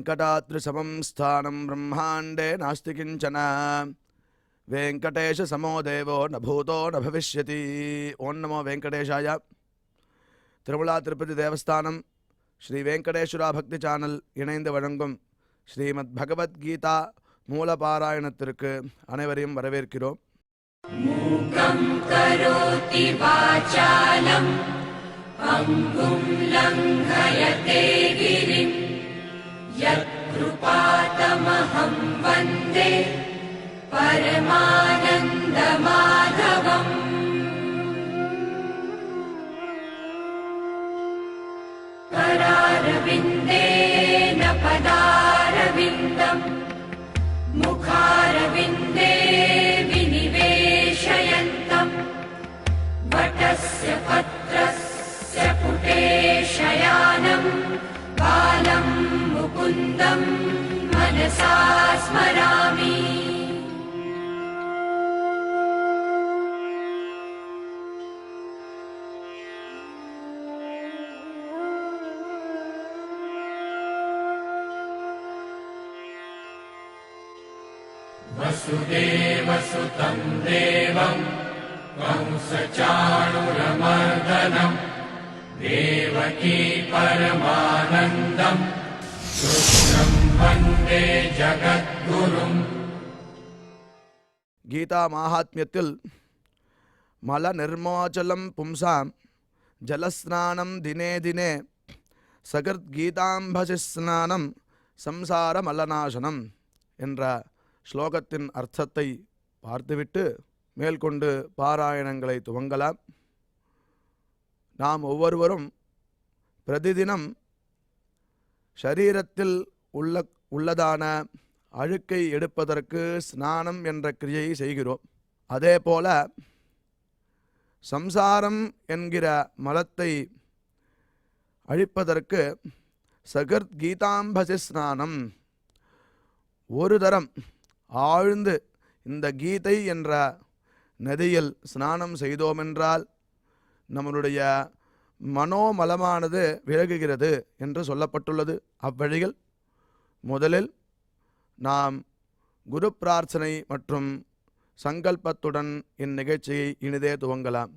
वेङ्कटाद्रिसमं स्थानं ब्रह्माण्डे नास्ति किञ्चन वेङ्कटेशसमो देवो न भूतो न भविष्यति. ओं नमो वेङ्कटेशाय. திருமலா திருப்பதி தேவஸ்தானம் ஸ்ரீ வெங்கடேஸ்வரா பக்தி சேனல் இணைந்து வழங்கும் ஸ்ரீமத் பகவத்கீதா மூலபாராயணத்திற்கு அனைவரையும் வரவேற்கிறோம். மூகம் கரோதி வாசாலம் அங்கும் லங்கயதே கிரிம் யத் கிருபாதமஹம் வந்தே பரமானந்த மாதவம். करारविन्देन पदारविन्दम् मुखारविन्दे विनिवेशयन्तम् वटस्य पत्रस्य पुटे शयानम् बालं मुकुन्दं मनसा स्मरामि. वसुदेवसुतं देवं कंसचाणूरमर्दनं देवकी परमानन्दं कृष्णं वन्दे जगद्गुरुम्. கீதா மாஹாத்மியத்தில் மல நிர்மாச்சலம் பும்சாம் ஜலஸ்நானம் தினே தினே சகர்த் கீதாம்பசி ஸ்நானம் சம்சார மலநாசனம் என்ற ஸ்லோகத்தின் அர்த்தத்தை பார்த்துவிட்டு மேற்கொண்டு பாராயணங்களை துவங்கலாம். நாம் ஒவ்வொருவரும் பிரதிதினம் ஷரீரத்தில் உள்ளதான அழுக்கை எடுப்பதற்கு ஸ்நானம் என்ற கிரியை செய்கிறோம். அதேபோல சம்சாரம் என்கிற மலத்தை அழிப்பதற்கு சகர்த் கீதாம்பசி ஸ்நானம் ஒரு தரம் ஆழ்ந்து இந்த கீதை என்ற நதியில் ஸ்நானம் செய்தோமென்றால் நம்மளுடைய மனோமலமானது விலகுகிறது என்று சொல்லப்பட்டுள்ளது. அவ்வழியில் முதலில் நாம் குரு பிரார்த்தனை மற்றும் சங்கல்பத்துடன் இந்நிகழ்ச்சியை இனிதே துவங்கலாம்.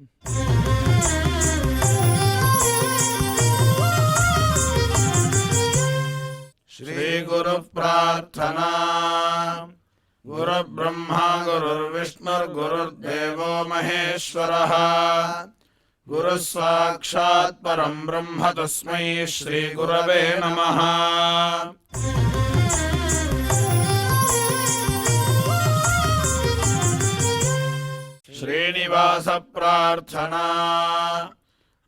श्री गुरु प्रार्थना. गुरु ब्रह्मा गुरुर्विष्णुर्गुरुर्देवो महेश्वरः. गुरु साक्षात् परं ब्रह्म तस्मै श्री गुरवे नमः. श्रीनिवास प्रार्थना.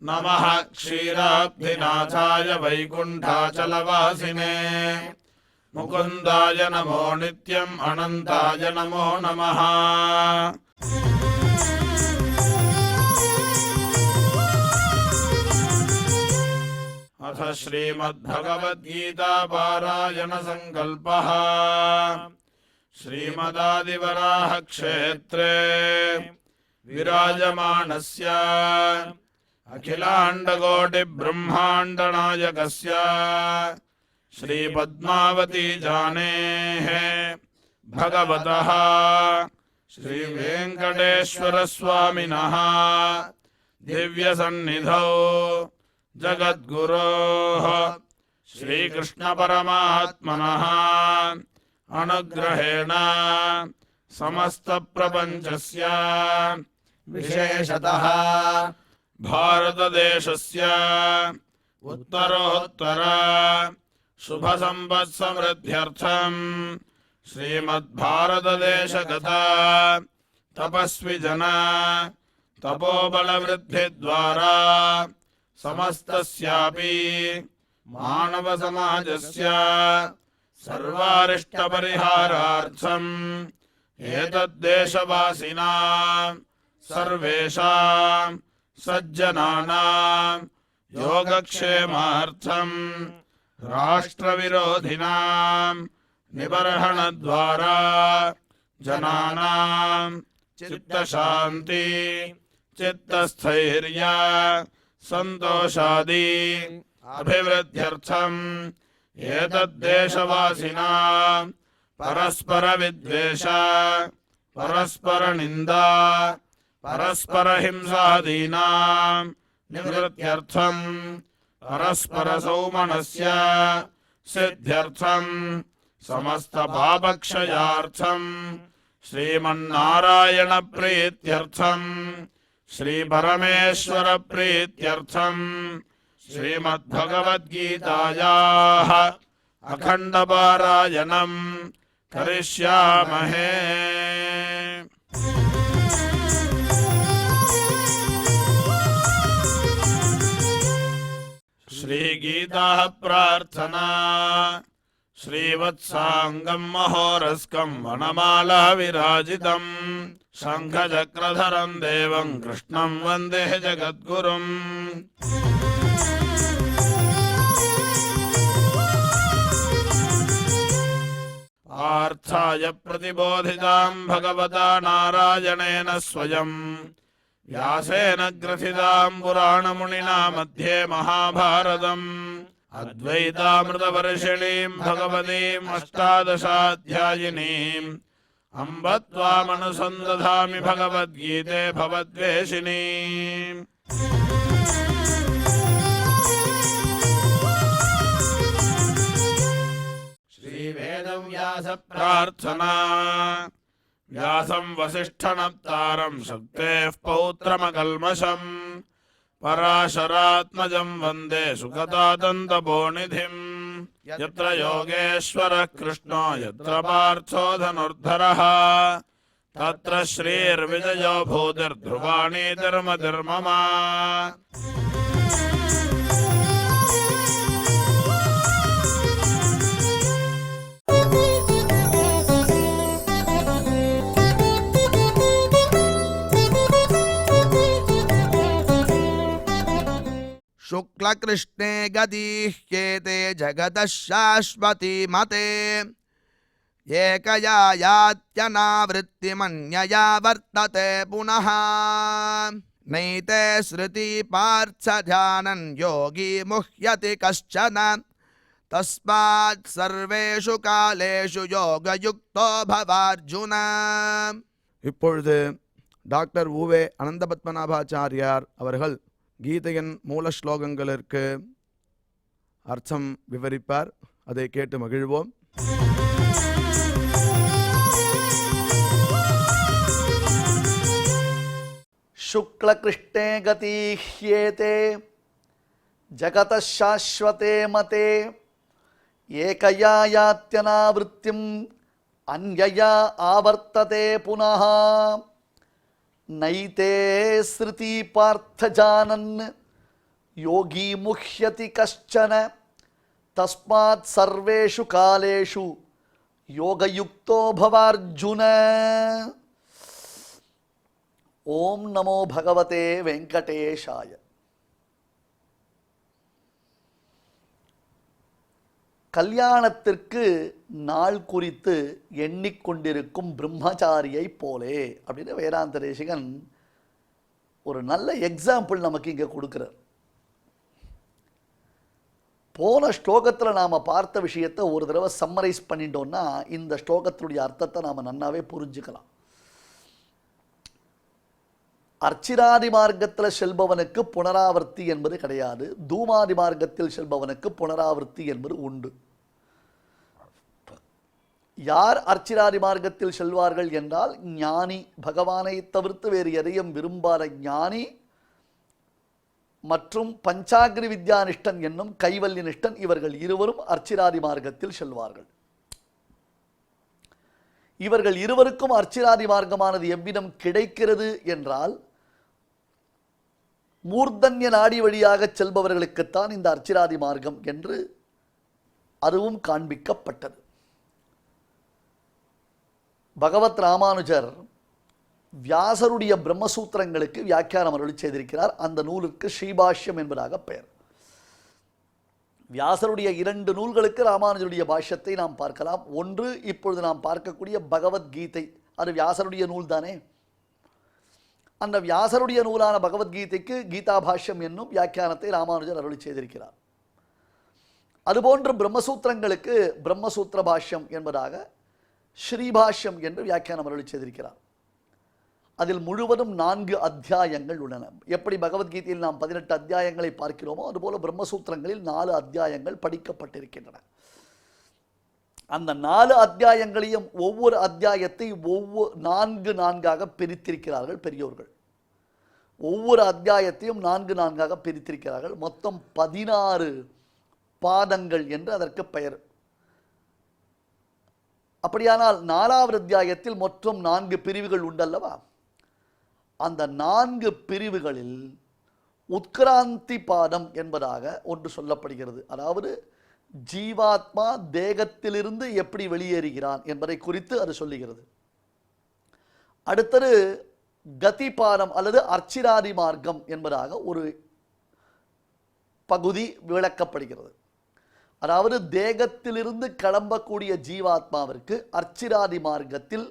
नमः क्षीराब्धिनाथाय वैकुण्ठाचलवासिने मुकुन्दाय नमो नित्यम् अनन्ताय नमो नमः. अथ श्रीमद्भगवद्गीता पारायण संकल्पः. श्रीमदादिवराह क्षेत्रे विराजमानस्य अखिलाण्डकोटिब्रह्माण्डनायकस्य श्रीपद्मावती जानेः भगवतः श्रीवेङ्कटेश्वरस्वामिनः दिव्यसन्निधौ जगद्गुरोः श्रीकृष्णपरमात्मनः अनुग्रहेण समस्तप्रपञ्चस्य विशेषतः भारतदेशस्य उत्तरोत्तर शुभसम्पत्समृद्ध्यर्थं श्रीमद्भारतदेशगता तपस्विजन तपोबलवृद्धिद्वारा समस्तस्यापि मानवसमाजस्य सर्वारिष्टपरिहारार्थम् एतद्देशवासिनां सर्वेषां सज्जनानां योगक्षेमार्थं राष्ट्रविरोधिनां निबर्हणद्वारा जनानां चित्तशान्ति चित्तस्थैर्य संतोषादि अभिवृद्ध्यर्थं एतद्देशवासिनां परस्परविद्वेष परस्परनिन्दा परस्परहिंसादीनां निवृत्त्यर्थं परस्परसौमनस्य सिद्ध्यर्थं समस्तपापक्षयार्थं श्रीमन्नारायणप्रीत्यर्थं श्रीपरमेश्वरप्रीत्यर्थं श्रीमद्भगवद्गीतायाः अखण्डपारायणं करिष्यामहे। श्रीगीताः प्रार्थना श्रीवत्साङ्गं महोरस्कं वनमाला विराजितं शङ्खचक्रधरं देवं कृष्णं वन्दे जगद्गुरुम्। पार्थाय प्रतिबोधितां भगवता नारायणेन स्वयं व्यासेन ग्रथितां पुराणमुनिना मध्ये महाभारतम् अद्वैतामृतवर्षिणीं भगवतीम् अष्टादशाध्यायिनीम् अम्ब त्वामनुसन्दधामि भगवद्गीते भवद्वेषिणीम्। श्रीवेदव्यास प्रार्थना व्यासं वसिष्ठनप्तारं शक्तेः पौत्रमकल्मषम् पराशरात्मजं वन्दे सुगतादन्तपोनिधिम्। यत्र योगेश्वरः कृष्णो यत्र पार्थो धनुर्धरः तत्र श्रीर्विजयो भूतिर्ध्रुवाणी धर्मधर्मम। शुक्लकृष्णे गतिह्येते जगतः शाश्वती मते एकया यात्यनावृत्तिमन्यया वर्तते पुनः नैते श्रुति पार्थ जानन् योगी मुह्यति कश्चन तस्मात् सर्वेषु कालेषु योगयुक्तो भवार्जुन। இப்பொழுது டாக்டர் உவே அனந்தபத்மநாபாச்சாரியார் அவர்கள் கீதையின் மூல ஸ்லோகங்களுக்கு அர்த்தம் விவரிப்பார். அதை கேட்டு மகிழ்வோம். शुक्लकृष्णे गतिह्येते जगतः शाश्वते मते एकया यात्यनावृत्तिम् अन्यया आवर्तते पुनः नैते श्रुति पार्थ जानन् योगी मुह्यति कश्चन तस्मात् सर्वेषु कालेषु योगयुक्तो भवार्जुन। ओम नमो भगवते वेंकटेशाय। கல்யாணத்திற்கு நாள் குறித்து எண்ணிக்கொண்டிருக்கும் பிரம்மச்சாரியை போலே அப்படின்னு வேதாந்த தேசிகன் ஒரு நல்ல எக்ஸாம்பிள் நமக்கு இங்கே கொடுக்குறார். போன ஸ்லோகத்தில் நாம் பார்த்த விஷயத்தை ஒரு தடவை சம்மரைஸ் பண்ணிட்டோம்னா இந்த ஸ்லோகத்தினுடைய அர்த்தத்தை நாம் நன்னாவே புரிஞ்சுக்கலாம். அர்ச்சிராதி மார்க்கத்தில் செல்பவனுக்கு புனராவர்த்தி என்பது கிடையாது. தூமாதி மார்க்கத்தில் செல்பவனுக்கு புனராவர்த்தி என்பது உண்டு. யார் அர்ச்சிராதி மார்க்கத்தில் செல்வார்கள் என்றால் ஞானி, பகவானை தவிர்த்து வேறு எதையும் விரும்பாத ஞானி மற்றும் பஞ்சாக்ரி வித்யானிஷ்டன் என்னும் கைவல்ய நிஷ்டன், இவர்கள் இருவரும் அர்ச்சிராதி மார்க்கத்தில் செல்வார்கள். இவர்கள் இருவருக்கும் அர்ச்சிராதி மார்க்கமானது எவ்விதம் கிடைக்கிறது என்றால் மூர்தன்ய நாடி வழியாக செல்பவர்களுக்குத்தான் இந்த அர்ச்சிராதி மார்க்கம் என்று அதுவும் காண்பிக்கப்பட்டது. பகவத் ராமானுஜர் வியாசருடைய பிரம்மசூத்திரங்களுக்கு வியாக்கியானம் அருளி செய்திருக்கிறார். அந்த நூலுக்கு ஸ்ரீபாஷ்யம் என்பதாக பெயர். வியாசருடைய 2 நூல்களுக்கு ராமானுஜருடைய பாஷ்யத்தை நாம் பார்க்கலாம். ஒன்று இப்பொழுது நாம் பார்க்கக்கூடிய பகவத்கீதை, அது வியாசருடைய நூல் தானே. அந்த வியாசருடைய நூலான பகவத்கீதைக்கு கீதா பாஷ்யம் என்னும் வியாக்கியானத்தை ராமானுஜர் அருளி செய்திருக்கிறார். அதுபோன்று பிரம்மசூத்திரங்களுக்கு பிரம்மசூத்திர பாஷ்யம் என்பதாக ஸ்ரீபாஷ்யம் என்று வியாக்கியானம் அருளி செய்திருக்கிறார். அதில் முழுவதும் 4 அத்தியாயங்கள் உள்ளன. எப்படி பகவத்கீதையில் நாம் 18 அத்தியாயங்களை பார்க்கிறோமோ அதுபோல பிரம்மசூத்திரங்களில் 4 அத்தியாயங்கள் படிக்கப்பட்டிருக்கின்றன. அந்த 4 அத்தியாயங்களையும் ஒவ்வொரு அத்தியாயத்தை 4 பிரித்திருக்கிறார்கள் பெரியோர்கள். ஒவ்வொரு அத்தியாயத்தையும் 4 பிரித்திருக்கிறார்கள். மொத்தம் 16 பாதங்கள் என்று அதற்கு பெயர். அப்படியானால் 4வது அத்தியாயத்தில் மொத்தம் 4 பிரிவுகள் உண்டல்லவா? அந்த 4 பிரிவுகளில் உத்கிராந்தி பாதம் என்பதாக ஒன்று சொல்லப்படுகிறது. அதாவது ஜீவாத்மா தேகத்திலிருந்து எப்படி வெளியேறுகிறான் என்பதை குறித்து அது சொல்லுகிறது. அடுத்தது கதி பாதம் அல்லது அர்ச்சிராதி மார்க்கம் என்பதாக ஒரு பகுதி விளக்கப்படுகிறது. அதாவது தேகத்திலிருந்து கிளம்பக்கூடிய ஜீவாத்மாவிற்கு அர்ச்சிராதி மார்க்கத்தில்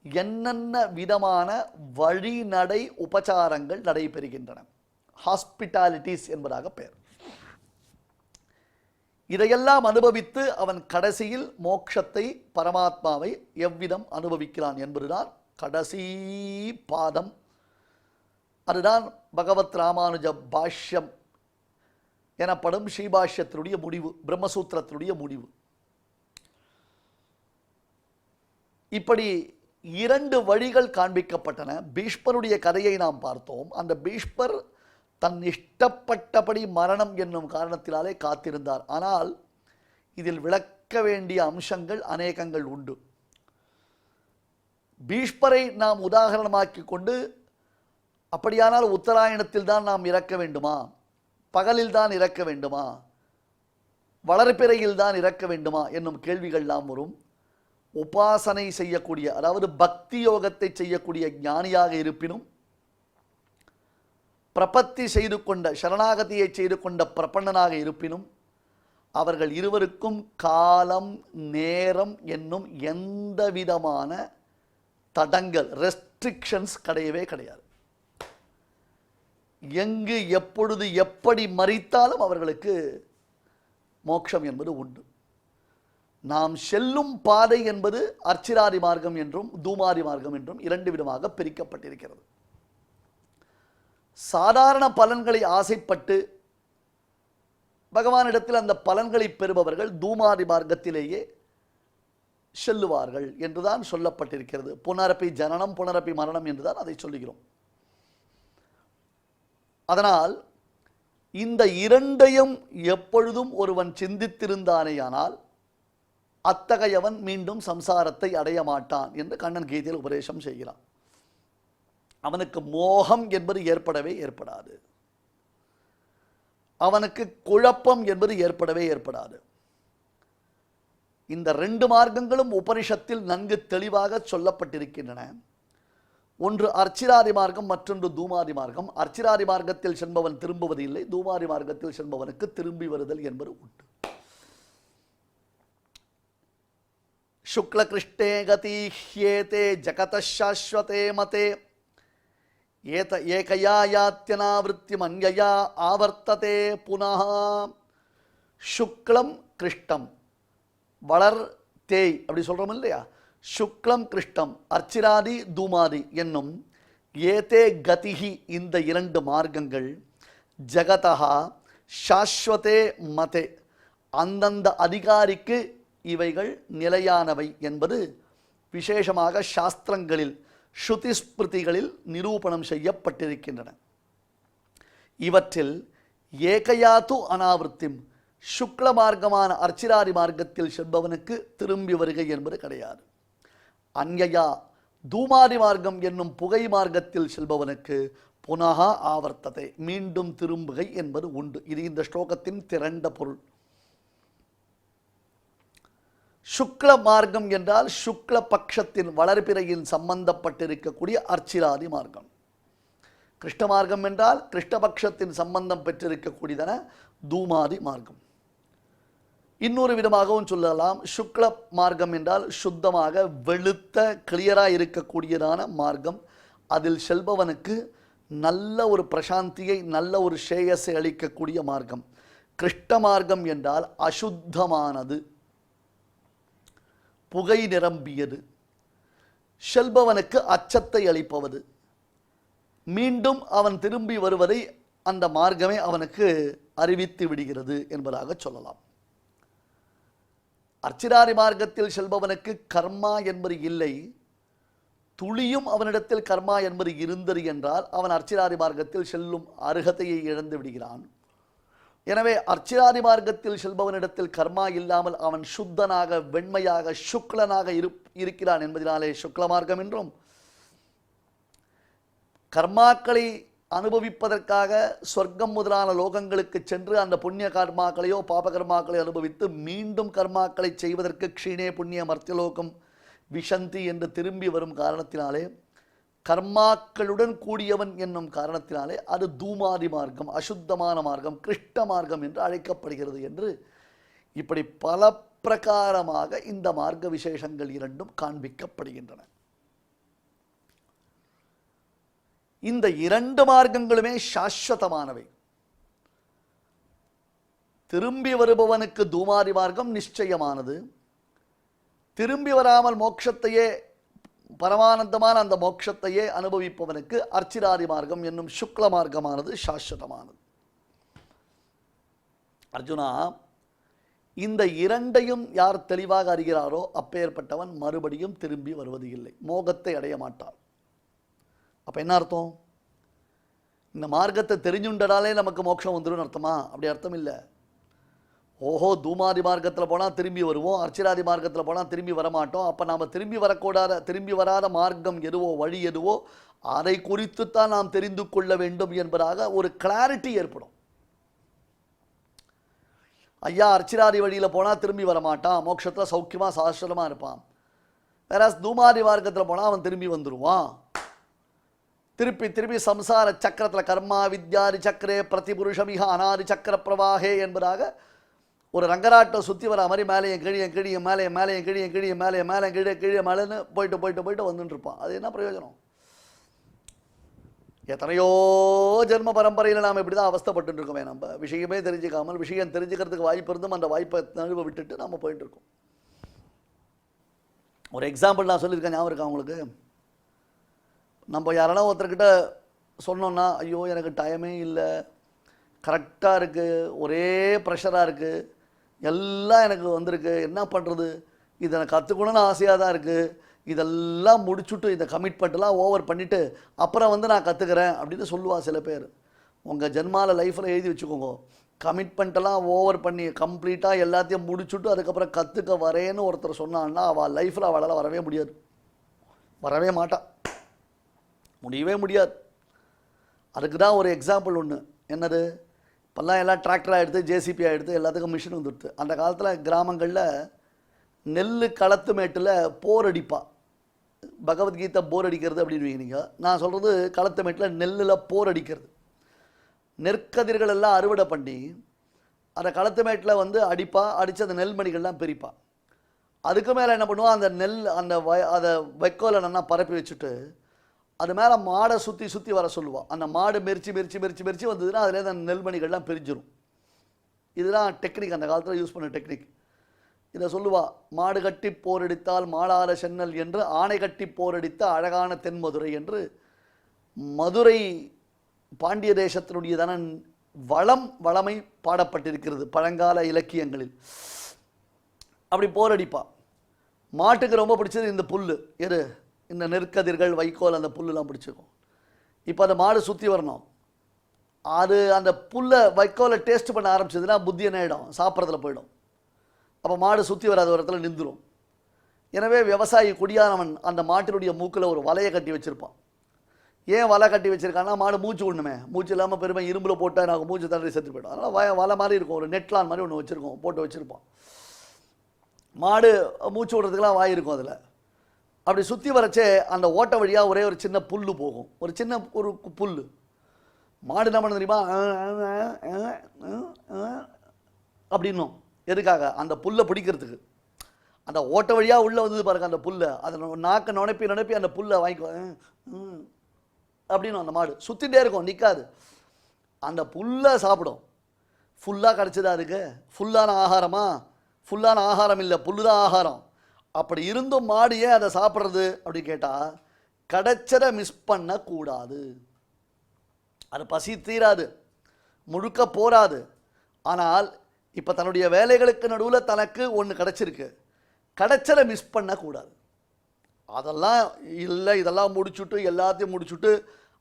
என்னென்ன விதமான வழிநடை உபச்சாரங்கள் நடைபெறுகின்றன, ஹாஸ்பிட்டாலிட்டிஸ் என்பதாக பெயர். இதையெல்லாம் அனுபவித்து அவன் கடைசியில் மோட்சத்தை, பரமாத்மாவை எவ்விதம் அனுபவிக்கிறான் என்பதுதான் கடைசி பாதம். அதுதான் பகவத் ராமானுஜ பாஷ்யம் எனப்படும் ஸ்ரீபாஷ்யத்தினுடைய முடிவு, பிரம்மசூத்திரத்தினுடைய முடிவு. இப்படி 2 வழிகள் காண்பிக்கப்பட்டன. பீஷ்மருடைய கதையை நாம் பார்த்தோம். அந்த பீஷ்மர் தன் இஷ்டப்பட்டபடி மரணம் என்னும் காரணத்தினாலே காத்திருந்தார். ஆனால் இதில் விளக்க வேண்டிய அம்சங்கள் அநேகங்கள் உண்டு. பீஷ்மரை நாம் உதாரணமாக்கி கொண்டு, அப்படியானால் உத்தராயணத்தில் தான் நாம் இறக்க வேண்டுமா, பகலில் தான் இறக்க வேண்டுமா, வளர்பிறையில் தான் இறக்க வேண்டுமா என்னும் கேள்விகள்லாம் வரும். உபாசனை செய்யக்கூடிய, அதாவது பக்தி யோகத்தை செய்யக்கூடிய ஞானியாக இருப்பினும், பிரபத்தி செய்து கொண்ட, சரணாகதியை செய்து கொண்ட பிரபன்னனாக இருப்பினும், அவர்கள் இருவருக்கும் காலம் நேரம் என்னும் எந்த விதமான தடங்கள், ரெஸ்ட்ரிக்ஷன்ஸ் கிடையவே கிடையாது. எங்கு எப்பொழுது எப்படி மரித்தாலும் அவர்களுக்கு மோட்சம் என்பது உண்டு. நாம் செல்லும் பாதை என்பது அர்ச்சிராதி மார்க்கம் என்றும் தூமாதி மார்க்கம் என்றும் 2 விதமாக பிரிக்கப்பட்டிருக்கிறது. சாதாரண பலன்களை ஆசைப்பட்டு பகவானிடத்தில் அந்த பலன்களை பெறுபவர்கள் தூமாதி மார்க்கத்திலேயே செல்லுவார்கள் என்றுதான் சொல்லப்பட்டிருக்கிறது. புனரப்பி ஜனனம் புனரப்பி மரணம் என்றுதான் அதை சொல்லுகிறோம். அதனால் இந்த 2ஐயும் எப்பொழுதும் ஒருவன் சிந்தித்திருந்தானேயானால் அத்தகையவன் மீண்டும் சம்சாரத்தை அடைய மாட்டான் என்று கண்ணன் கீதையில் உபதேசம் செய்கிறான். அவனுக்கு மோகம் என்பது ஏற்படவே ஏற்படாது. அவனுக்கு குழப்பம் என்பது ஏற்படவே ஏற்படாது. இந்த 2 மார்க்கங்களும் உபனிஷத்தில் நன்கு தெளிவாக சொல்லப்பட்டிருக்கின்றன. ஒன்று அர்ச்சிராதி மார்க்கம், மற்றொன்று தூமாதி மார்க்கம். அர்ச்சிராதி மார்க்கத்தில் செல்பவன் திரும்புவது இல்லை, தூமாதி மார்க்கத்தில் செல்பவனுக்கு திரும்பி வருதல் என்பது உண்டு. சுக்லகிருஷ்ணே கதீஹ்யேதே ஜகத சாஸ்வதே மதே ஏத ஏகயா யாத்யனாவிருத்தியம் அன்யயா ஆவர்த்ததே புனः. சுக்லம் கிருஷ்ணம், வளர் தேய் அப்படி சொல்கிறோம் இல்லையா? சுக்லம் கிருஷ்ணம், அர்ச்சிராதி தூமாதி என்னும் ஏதே கதிஹி, இந்த 2 மார்க்கங்கள் ஜகதா சாஸ்வதே மதே, அந்தந்த அதிகாரிக்கு இவைகள் நிலையானவை என்பது விசேஷமாக சாஸ்திரங்களில் ஸ்ருதி ஸ்மிருதிகளில் நிரூபணம் செய்யப்பட்டிருக்கின்றன. இவற்றில் ஏகயாத்து அனாவிருத்திம், சுக்ல மார்க்கமான அர்ச்சிராதி மார்க்கத்தில் செல்பவனுக்கு திரும்பி வருகை என்பது கிடையாது. அன்யயா தூமாதி மார்க்கம் என்னும் புகை மார்க்கத்தில் செல்பவனுக்கு புனः ஆவர்த்ததை, மீண்டும் திரும்புகை என்பது உண்டு. இது இந்த ஸ்லோகத்தின் திரண்ட பொருள். சுக்ல மார்க்கம் என்றால் சுக்ல பட்சத்தின் வளர்பிறையில் சம்பந்தப்பட்டிருக்கக்கூடிய அர்ச்சிராதி மார்க்கம். கிருஷ்ண மார்க்கம் என்றால் கிருஷ்ணபக்ஷத்தின் சம்பந்தம் பெற்றிருக்கக்கூடியதான தூமாதி மார்க்கம். இன்னொரு விதமாகவும் சொல்லலாம், சுக்ல மார்க்கம் என்றால் சுத்தமாக வெளுத்த கிளியராக இருக்கக்கூடியதான மார்க்கம். அதில் செல்பவனுக்கு நல்ல ஒரு பிரசாந்தியை, நல்ல ஒரு ஸ்ரேயஸை அளிக்கக்கூடிய மார்க்கம். கிருஷ்ண மார்க்கம் என்றால் அசுத்தமானது, புகை நிரம்பியது, செல்பவனுக்கு அச்சத்தை அளிப்பவது, மீண்டும் அவன் திரும்பி வருவதை அந்த மார்க்கமே அவனுக்கு அறிவித்து விடுகிறது என்பதாக சொல்லலாம். அர்ச்சிராதி மார்க்கத்தில் செல்பவனுக்கு கர்மா என்பது இல்லை, துளியும் அவனிடத்தில் கர்மா என்பது இருந்தது என்றால் அவன் அர்ச்சிராதி மார்க்கத்தில் செல்லும் அருகதையை இழந்து விடுகிறான். எனவே அர்ச்சிராதி மார்க்கத்தில் செல்பவனிடத்தில் கர்மா இல்லாமல் அவன் சுத்தனாக, வெண்மையாக, சுக்லனாக இருக்கிறான் என்பதனாலே சுக்ல மார்க்கம் என்றும், கர்மாக்களை அனுபவிப்பதற்காக சொர்க்கம் முதலான லோகங்களுக்கு சென்று அந்த புண்ணிய கர்மாக்களையோ பாப கர்மாக்களை அனுபவித்து மீண்டும் கர்மாக்களை செய்வதற்கு க்ஷீணே புண்ணிய மர்த்தியலோகம் விஷந்தி என்று திரும்பி வரும் காரணத்தினாலே, கர்மாக்களுடன் கூடியவன் என்னும் காரணத்தினாலே அது தூமாதி மார்க்கம், அசுத்தமான மார்க்கம், கிருஷ்ண மார்க்கம் என்று அழைக்கப்படுகிறது என்று இப்படி பல பிரகாரமாக இந்த மார்க்க விசேஷங்கள் இரண்டும் காண்பிக்கப்படுகின்றன. இந்த இரண்டு மார்க்கங்களுமே சாஸ்வதமானவை. திரும்பி வருபவனுக்கு தூமாதி மார்க்கம் நிச்சயமானது, திரும்பி வராமல் மோட்சத்தையே, பரமானந்தமான அந்த மோட்சத்தையே அனுபவிப்பவனுக்கு அர்ச்சிராதி மார்க்கம் என்னும் சுக்ல மார்க்கமானது சாஸ்வதமானது. அர்ஜுனா, இந்த இரண்டையும் யார் தெளிவாக அறிகிறாரோ அப்பேற்பட்டவன் மறுபடியும் திரும்பி வருவது இல்லை, மோகத்தை அடைய மாட்டான். அப்போ என்ன அர்த்தம்? இந்த மார்க்கத்தை தெரிஞ்சுண்டாலே நமக்கு மோட்சம் வந்துடும் அர்த்தமா? அப்படி அர்த்தம் இல்லை. ஓஹோ, தூமாதி மார்க்கத்தில் போனால் திரும்பி வருவோம், அர்ச்சிராதி மார்க்கத்தில் போனால் திரும்பி வரமாட்டோம், அப்போ நாம் திரும்பி வராத மார்க்கம் எதுவோ, வழி எதுவோ, அதை குறித்துத்தான் நாம் தெரிந்து கொள்ள வேண்டும் என்பதாக ஒரு கிளாரிட்டி ஏற்படும். ஐயா அர்ச்சிராதி வழியில் போனால் திரும்பி வரமாட்டான், மோட்சத்தில் சௌக்கியமாக சாஸ்வதமாக இருப்பான். வேற தூமாதி மார்க்கத்தில் போனால் அவன் திரும்பி வந்துடுவான். திருப்பி சம்சார சக்கரத்தில் கர்மா வித்யாதி சக்கரே பிரதிபுருஷமிக அனாதி சக்கர பிரவாகே என்பதாக ஒரு ரங்கராட்டை சுற்றி வர மாதிரி மேலேயும் கிழியும் மேலேயும் கிழியும் மேலே கீழே மேலேன்னு போயிட்டு வந்துட்டு இருப்பான். அது என்ன பிரயோஜனம்? எத்தனையோ ஜென்ம பரம்பரையில் நாம் இப்படி தான் அவஸ்தைப்பட்டு இருக்கோமே. நம்ம விஷயமே தெரிஞ்சுக்காமல், விஷயம் தெரிஞ்சுக்கிறதுக்கு வாய்ப்பு இருந்தும் அந்த வாய்ப்பை நழுவ விட்டுட்டு நம்ம போயிட்டு இருக்கோம். ஒரு எக்ஸாம்பிள் நான் சொல்லியிருக்கேன், ஞாபகம் இருக்கா உங்களுக்கு? நம்ம யாரானா ஒருத்தர்கிட்ட சொன்னோன்னா, ஐயோ எனக்கு டைமே இல்லை, கரெக்டாக இருக்குது, ஒரே ப்ரெஷராக இருக்குது, எல்லாம் எனக்கு வந்திருக்கு, என்ன பண்ணுறது, இதை நான் கற்றுக்கணும்னு ஆசையாக தான் இருக்குது, இதெல்லாம் முடிச்சுட்டு இந்த கமிட்மெண்ட்லாம் ஓவர் பண்ணிவிட்டு அப்புறம் நான் கற்றுக்கிறேன் அப்படின்னு சொல்லுவாள் சில பேர். உங்கள் ஜென்மாவில் லைஃப்பில் எழுதி வச்சுக்கோங்க, கமிட்மெண்ட்டெல்லாம் ஓவர் பண்ணி கம்ப்ளீட்டாக எல்லாத்தையும் முடிச்சுட்டு அதுக்கப்புறம் கற்றுக்க வரேன்னு ஒருத்தர் சொன்னான்னா அவள் லைஃப்பில் அவளால் வரவே முடியாது, வரவே மாட்டாள், முடியவே முடியாது. அதுக்கு தான் ஒரு எக்ஸாம்பிள் ஒன்று. என்னது? இப்போல்லாம் எல்லாம் டிராக்டராக எடுத்து ஜேசிபியாக எடுத்து எல்லாத்துக்கும் மிஷின் வந்துடுது. அந்த காலத்தில் கிராமங்களில் நெல் களத்து மேட்டில் போர் அடிப்பா. பகவத்கீதை போர் அடிக்கிறது அப்படின்னு நீங்கள், நான் சொல்கிறது களத்து மேட்டில் நெல்லில் போர் அடிக்கிறது. நெற்கதிர்கள் எல்லாம் அறுவடை பண்ணி அந்த களத்து மேட்டில் அடிப்பா, அடித்து அந்த நெல்மணிகள்லாம் பிரிப்பா. அதுக்கு மேலே என்ன பண்ணுவான், அந்த நெல் அதை வைக்கோலை நல்லா பரப்பி வச்சுட்டு அது மேலே மாடை சுற்றி வர சொல்லுவாள். அந்த மாடு மெரிச்சு வந்ததுன்னா அதுலேருந்து அந்த நெல்மணிகள்லாம் பிரிஞ்சிடும். இதுதான் டெக்னிக், அந்த காலத்தில் யூஸ் பண்ண டெக்னிக். இதை சொல்லுவா, மாடு கட்டி போரடித்தால் மாளார சென்னல் என்று, ஆணை கட்டி போரடித்த அழகான தென்மதுரை என்று மதுரை பாண்டிய தேசத்தினுடையதான வளமை பாடப்பட்டிருக்கிறது பழங்கால இலக்கியங்களில். அப்படி போரடிப்பா. மாட்டுக்கு ரொம்ப பிடிச்சது இந்த புல், எது? இந்த நெற்கதிர்கள், வைக்கோல், அந்த புல்லுலாம் பிடிச்சிருக்கும். இப்போ அந்த மாடு சுற்றி வரணும், அது அந்த புல்லை வைக்கோலை டேஸ்ட் பண்ண ஆரம்பிச்சதுன்னா புத்தி என்ன ஆகிடும், சாப்பிட்றதுல போயிடும். அப்போ மாடு சுற்றி வராத ஒரு இடத்துல நின்றுடும். எனவே விவசாயி குடியானவன் அந்த மாட்டினுடைய மூக்கில் ஒரு வலையை கட்டி வச்சுருப்பான். ஏன் வலை கட்டி வச்சுருக்கான்னா, மாடு மூச்சு விடணுமே, மூச்சு இல்லாமல் பெருமை இரும்பில் போட்டால் நாங்கள் மூச்சு தண்ணி செத்து போய்டும். அதனால் வலை மாதிரி இருக்கும், ஒரு நெட்லான் மாதிரி ஒன்று வச்சுருக்கோம், போட்டு வச்சுருப்போம். மாடு மூச்சு விடுறதுக்கெலாம் வாய் இருக்கும் அதில். அப்படி சுற்றி வரச்சே அந்த ஓட்ட வழியாக ஒரே ஒரு சின்ன புல் போகும், ஒரு புல். மாடு என்ன பண்ண தெரியுமா, அப்படின்னும். எதுக்காக? அந்த புல்லை பிடிக்கிறதுக்கு. அந்த ஓட்ட வழியாக உள்ளே வந்தது பாருங்க அந்த புல்லை, அதை நாக்கை நுழைப்பி அந்த புல்லை வாங்கிக்கோ அப்படின்னு அந்த மாடு சுற்றிகிட்டே இருக்கும், நிற்காது. அந்த புல்லை சாப்பிடும். ஃபுல்லாக கிடச்சதா இருக்கு? ஃபுல்லான ஆகாரமா? ஃபுல்லான ஆகாரம் இல்லை, புல்லு தான் ஆகாரம். அப்படி இருந்தும் மாடு ஏன் அதை சாப்பிட்றது அப்படி கேட்டால், கிடைச்சதை மிஸ் பண்ணக்கூடாது. அது பசி தீராது, முழுக்க போராது. ஆனால் இப்போ தன்னுடைய வேலைகளுக்கு நடுவில் தனக்கு ஒன்று கிடச்சிருக்கு, கிடைச்சதை மிஸ் பண்ணக்கூடாது. அதெல்லாம் இல்லை, இதெல்லாம் முடிச்சுட்டு எல்லாத்தையும் முடிச்சுட்டு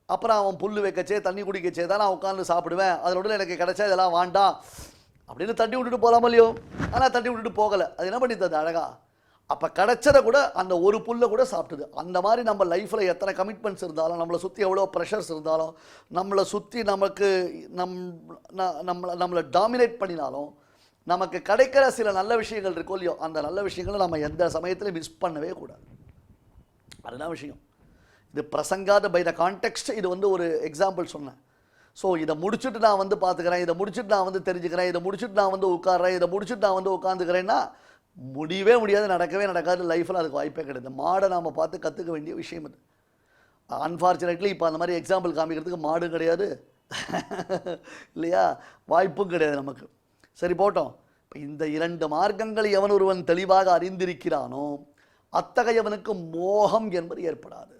அப்புறம் அவன் புல் வைக்கச்சே தண்ணி குடிக்கச்சே தான் நான் உட்காந்து சாப்பிடுவேன், அதனோட எனக்கு கிடைச்சா இதெல்லாம் வேண்டாம் அப்படின்னு தட்டி விட்டுட்டு போகலாம் இல்லையோ? ஆனால் தட்டி விட்டுட்டு போகலை. அது என்ன பண்ணித்தது அழகா? அப்போ கிடைச்சதை கூட அந்த ஒரு புல்லை கூட சாப்பிட்டுது. அந்த மாதிரி நம்ம லைஃப்பில் எத்தனை கமிட்மெண்ட்ஸ் இருந்தாலும், நம்மளை சுற்றி எவ்வளோ ப்ரெஷர்ஸ் இருந்தாலும், நம்மளை சுற்றி நமக்கு நம்மளை டாமினேட் பண்ணினாலும், நமக்கு கிடைக்கிற சில நல்ல விஷயங்கள் இருக்கோ இல்லையோ, அந்த நல்ல விஷயங்களை நம்ம எந்த சமயத்திலையும் மிஸ் பண்ணவே கூடாது. அதுதான் விஷயம். இது பிரசங்காத பை த கான்டெக்ஸ்ட். இது ஒரு எக்ஸாம்பிள் சொன்னேன். ஸோ இதை முடிச்சுட்டு நான் பார்த்துக்கிறேன், இதை முடிச்சுட்டு நான் தெரிஞ்சுக்கிறேன், இதை முடிச்சுட்டு நான் உட்கார்றேன், இதை முடிச்சுட்டு நான் உட்காந்துக்கிறேன்னா முடியவே முடியாது, நடக்கவே நடக்காது. லைஃப்பில் அதுக்கு வாய்ப்பே கிடையாது. மாடை நாம் பார்த்து கற்றுக்க வேண்டிய விஷயம் இது. அன்ஃபார்ச்சுனேட்லி இப்போ அந்த மாதிரி எக்ஸாம்பிள் காமிக்கிறதுக்கு மாடும் கிடையாது இல்லையா, வாய்ப்பும் கிடையாது நமக்கு. சரி போட்டோம். இப்போ இந்த 2 மார்க்கங்களை எவன் ஒருவன் தெளிவாக அறிந்திருக்கிறானோ அத்தகையவனுக்கு மோகம் என்பது ஏற்படாது.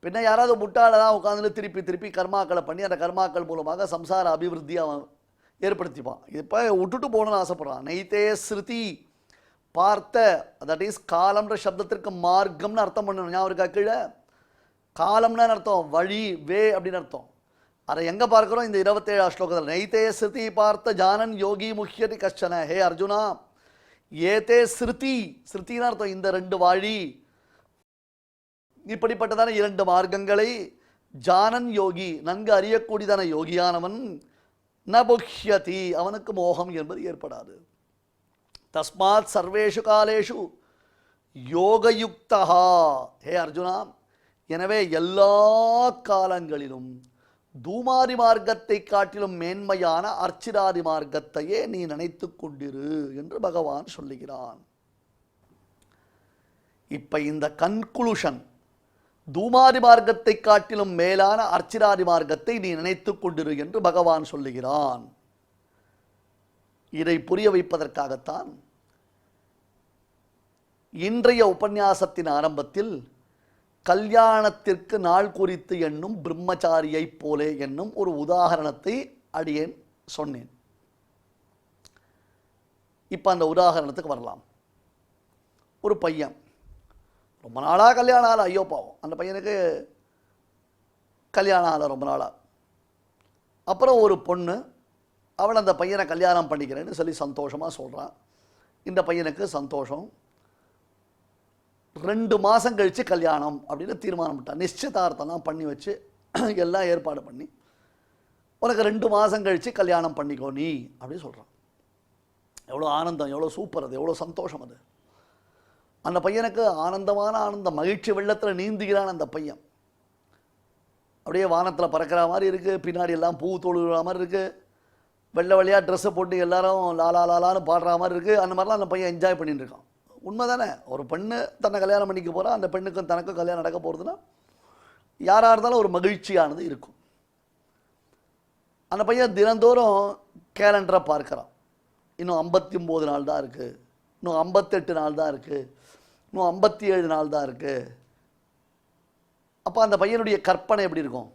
பின்ன யாராவது முட்டாள தான் உட்காந்துட்டு திருப்பி திருப்பி கர்மாக்களை பண்ணி அந்த கர்மாக்கள் மூலமாக சம்சார அபிவிருத்தி அவன் ஏற்படுத்திப்பான். இப்போ விட்டுட்டு போகணும்னு ஆசைப்படுறான். நைத்தே ஸ்ருதி பார்த்த, தட் இஸ் காலம்ன்ற சப்தத்திற்கு மார்க்கம்னு அர்த்தம் பண்ணணும். ஞாபகம் இருக்கா? கீழே காலம்னு அர்த்தம் வழி, வே அப்படின்னு அர்த்தம். அதை எங்கே பார்க்குறோம்? இந்த 27 ஸ்லோகத்தில். நைத்தே ஸ்ருதி பார்த்த ஜானன் யோகி முஹ்யதி கஷ்டன. ஹே அர்ஜுனா, ஏதே ஸ்ருதி, ஸ்ருத்தின்னு அர்த்தம் இந்த 2 வழி, இப்படிப்பட்டதான 2 மார்க்கங்களை ஜானன் யோகி, நன்கு அறியக்கூடியதான யோகியானவன் ந புஹ்யதி, அவனுக்கு மோகம் என்பது ஏற்படாது. தஸ்மாத் சர்வேஷு காலேஷு யோகயுக்தா. ஹே அர்ஜுனா, எனவே எல்லா காலங்களிலும் தூமாதி மார்க்கத்தை காட்டிலும் மேன்மையான அர்ச்சிராதி மார்க்கத்தையே நீ நினைத்து கொண்டிரு என்று பகவான் சொல்லுகிறான். இப்ப இந்த கன்க்ளூஷன், தூமாதி மார்க்கத்தை காட்டிலும் மேலான அர்ச்சிராதி மார்க்கத்தை நீ நினைத்து கொண்டிரு என்று பகவான் சொல்லுகிறான். இதை புரிய வைப்பதற்காகத்தான் இன்றைய உபன்யாசத்தின் ஆரம்பத்தில் கல்யாணத்திற்கு நாள் குறித்து எண்ணும் பிரம்மச்சாரியை போலே என்னும் ஒரு உதாரணத்தை அடியேன் சொன்னேன். இப்போ அந்த உதாரணத்துக்கு வரலாம். ஒரு பையன் ரொம்ப நாளாக கல்யாணம் ஆகலை, ஐயோ பாவம், அந்த பையனுக்கு கல்யாணம் ஆகலை ரொம்ப நாளாக. அப்புறம் ஒரு பொண்ணு, அவள் அந்த பையனை கல்யாணம் பண்ணிக்கிறேன்னு சொல்லி சந்தோஷமாக சொல்கிறான். இந்த பையனுக்கு சந்தோஷம். 2 மாதம் கழித்து கல்யாணம் அப்படின்னு தீர்மானம் பண்ணிட்டான். நிச்சயதார்த்தம்லாம் பண்ணி வச்சு எல்லாம் ஏற்பாடு பண்ணி, உனக்கு 2 மாதம் கழித்து கல்யாணம் பண்ணிக்கோ நீ அப்படின்னு சொல்கிறான். எவ்வளோ ஆனந்தம், எவ்வளோ சூப்பர், அது எவ்வளோ சந்தோஷம். அது அந்த பையனுக்கு ஆனந்தமான ஆனந்தம், மகிழ்ச்சி வெள்ளத்தில் நீந்துகிறான் அந்த பையன். அப்படியே வானத்தில் பறக்கிற மாதிரி இருக்குது, பின்னாடி எல்லாம் பூ தொழுகிற மாதிரி இருக்குது, வெள்ளை வெள்ளையாக ட்ரெஸ்ஸை போட்டு எல்லாரும் லாலா லாலான்னு பாடுற மாதிரி இருக்குது. அந்த மாதிரிலாம் அந்த பையன் என்ஜாய் பண்ணிட்டு இருக்கான். உண்மை தானே? ஒரு பெண்ணு தன்னை கல்யாணம் பண்ணிக்க போகிறா, அந்த பெண்ணுக்கும் தனக்கும் கல்யாணம் நடக்க போகிறதுனா யாராக இருந்தாலும் ஒரு மகிழ்ச்சியானது இருக்கும். அந்த பையன் தினந்தோறும் கேலண்டரை பார்க்குறான். இன்னும் 59 நாள் தான் இருக்குது, இன்னும் 58 நாள் தான் இருக்குது, இன்னும் 57 நாள் தான் இருக்குது. அப்போ அந்த பையனுடைய கற்பனை எப்படி இருக்கும்?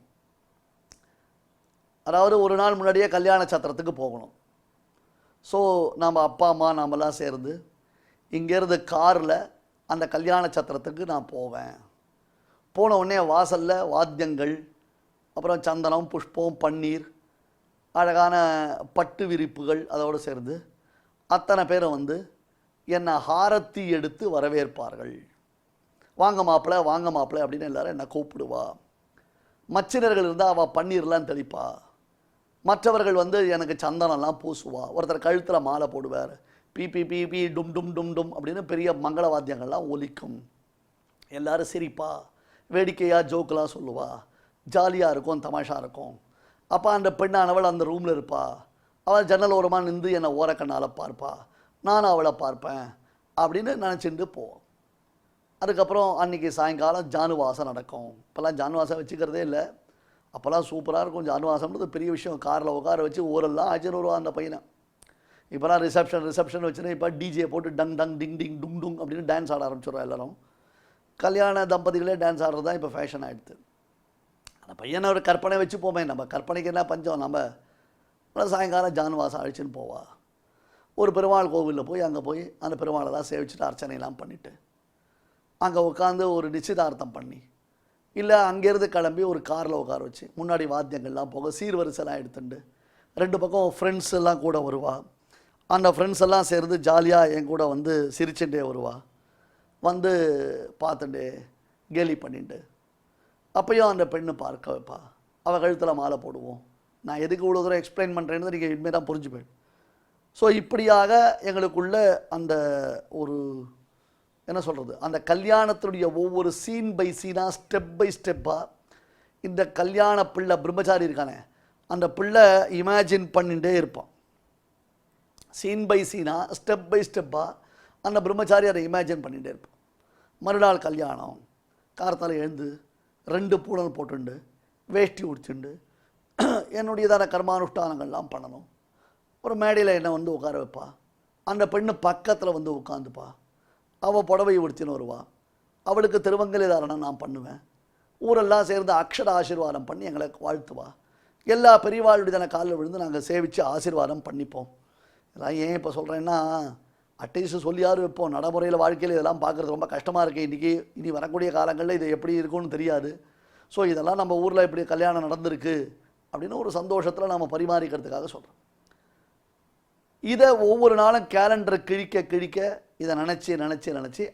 அதாவது ஒரு நாள் முன்னாடியே கல்யாண சத்திரத்துக்கு போகணும். ஸோ நம்ம அப்பா அம்மா நாமெல்லாம் சேர்ந்து இங்கேருந்து காரில் அந்த கல்யாண சத்திரத்துக்கு நான் போவேன். போன உடனே வாசலில் வாத்தியங்கள், அப்புறம் சந்தனம், புஷ்பம், பன்னீர், அழகான பட்டு விரிப்புகள், அதோடு சேர்ந்து அத்தனை பேரும் என்னை ஹாரத்தி எடுத்து வரவேற்பார்கள். வாங்க மாப்பிள்ளை, வாங்க மாப்பிள்ளை அப்படின்னு எல்லாரும் என்னை கூப்பிடுவா. மச்சினர்கள் இருந்தால் அவள் பன்னீர்லாம் தெளிப்பா. மற்றவர்கள் எனக்கு சந்தனம்லாம் பூசுவா. ஒருத்தர் கழுத்தில் மாலை போடுவார். பிபி பிபி டும் டும் டும் டும் அப்படின்னு பெரிய மங்கள வாத்தியங்கள்லாம் ஒலிக்கும். எல்லாரும் சிரிப்பா, வேடிக்கையாக ஜோக்கெலாம் சொல்லுவா. ஜாலியாக இருக்கும், தமாஷா இருக்கும். அப்போ அந்த பெண்ணானவள் அந்த ரூமில் இருப்பா. அவள் ஜன்னல் ஓரமாக நின்று என்னை ஓரக்கண்ணால் பார்ப்பா, நானும் அவளை பார்ப்பேன் அப்படின்னு நினச்சிட்டு போவோம். அதுக்கப்புறம் அன்றைக்கி சாயங்காலம் ஜானுவாசம் நடக்கும். இப்போல்லாம் ஜானுவாசம் வச்சுக்கிறதே இல்லை. அப்போல்லாம் சூப்பராக இருக்கும் ஜான்வாசம்ன்றது பெரிய விஷயம். காரில் உட்கார வச்சு ஊரெல்லாம் அழைச்சின்னு வருவா அந்த பையனை. இப்போலாம் ரிசப்ஷன் வச்சுன்னா இப்போ டிஜே போட்டு டங் டங் டிங் டிங் டுங் டுங் அப்படின்னு டான்ஸ் ஆட ஆரம்பிச்சிடுவா எல்லாரும். கல்யாண தம்பதிகளே டான்ஸ் ஆடுறது தான் இப்போ ஃபேஷன் ஆகிடுது. அந்த பையனை ஒரு கற்பனை வச்சு போமே, நம்ம கற்பனைக்கு என்ன பஞ்சம். நம்ம சாயங்காலம் ஜான்வாசம் அழைச்சின்னு போவா. ஒரு பெருமாள் கோவிலில் போய் அங்கே போய் அந்த பெருமாளை தான் சேவிச்சுட்டு அர்ச்சனையெல்லாம் பண்ணிவிட்டு அங்கே உட்காந்து ஒரு நிச்சயதார்த்தம் பண்ணி, இல்லை அங்கேருந்து கிளம்பி ஒரு காரில் உட்கார வச்சு முன்னாடி வாத்தியங்கள்லாம் போக சீர்வரிசெல்லாம் எடுத்துட்டு 2 பக்கம் ஃப்ரெண்ட்ஸ் எல்லாம் கூட வருவா. அந்த ஃப்ரெண்ட்ஸ் எல்லாம் சேர்ந்து ஜாலியாக என் கூட வந்து சிரிச்சுட்டே வருவா, வந்து பார்த்துட்டு கேலி பண்ணிட்டு அப்பையும் அந்த பெண்ணு பார்க்க வைப்பா. அவள் கழுத்தில் மாலை போடுவோம். நான் எதுக்கு இவ்வளோ தூரம் எக்ஸ்பிளைன் பண்ணுறேன்னு நீங்கள் இனிமேல் தான் புரிஞ்சுப்பேன். ஸோ இப்படியாக எங்களுக்குள்ள அந்த ஒரு என்ன சொல்கிறது, அந்த கல்யாணத்துடைய ஒவ்வொரு சீன் பை சீனாக ஸ்டெப் பை ஸ்டெப்பாக இந்த கல்யாண பிள்ளை பிரம்மச்சாரி இருக்கானே அந்த பிள்ளை இமேஜின் பண்ணிகிட்டே இருப்பான். சீன் பை சீனாக ஸ்டெப் பை ஸ்டெப்பாக அந்த பிரம்மச்சாரி அதை இமேஜின் பண்ணிகிட்டே இருப்பான். மறுநாள் கல்யாணம், காரத்தால் எழுந்து 2 பூணல் போட்டுண்டு வேஷ்டி உடிச்சுண்டு என்னுடையதான கர்மானுஷ்டானங்கள்லாம் பண்ணணும். ஒரு மேடையில் என்னை வந்து உட்கார வைப்பா. அந்த பெண்ணு பக்கத்தில் வந்து உட்காந்துப்பா. அவள் புடவை உடுத்தின்னு வருவா. அவளுக்கு திருவங்கலி தாரணம் நான் பண்ணுவேன். ஊரெல்லாம் சேர்ந்து அக்ஷர ஆசீர்வாதம் பண்ணி எங்களை வாழ்த்துவா. எல்லா பெரியவாளுடையதான காலில் விழுந்து நாங்கள் சேவித்து ஆசீர்வாதம் பண்ணிப்போம். இதெல்லாம் ஏன் இப்போ சொல்கிறேன்னா, அட்லீஸ்ட் சொல்லியாரு வைப்போம். நடைமுறையில் வாழ்க்கையில் இதெல்லாம் பார்க்குறது ரொம்ப கஷ்டமாக இருக்குது. இனி வரக்கூடிய காலங்களில் இது எப்படி இருக்கும்னு தெரியாது. ஸோ இதெல்லாம் நம்ம ஊரில் இப்படி கல்யாணம் நடந்திருக்கு அப்படின்னு ஒரு சந்தோஷத்தில் நம்ம பரிமாறிக்கிறதுக்காக சொல்கிறோம். இதை ஒவ்வொரு நாளும் கேலண்டரை கிழிக்க இதை நினச்சி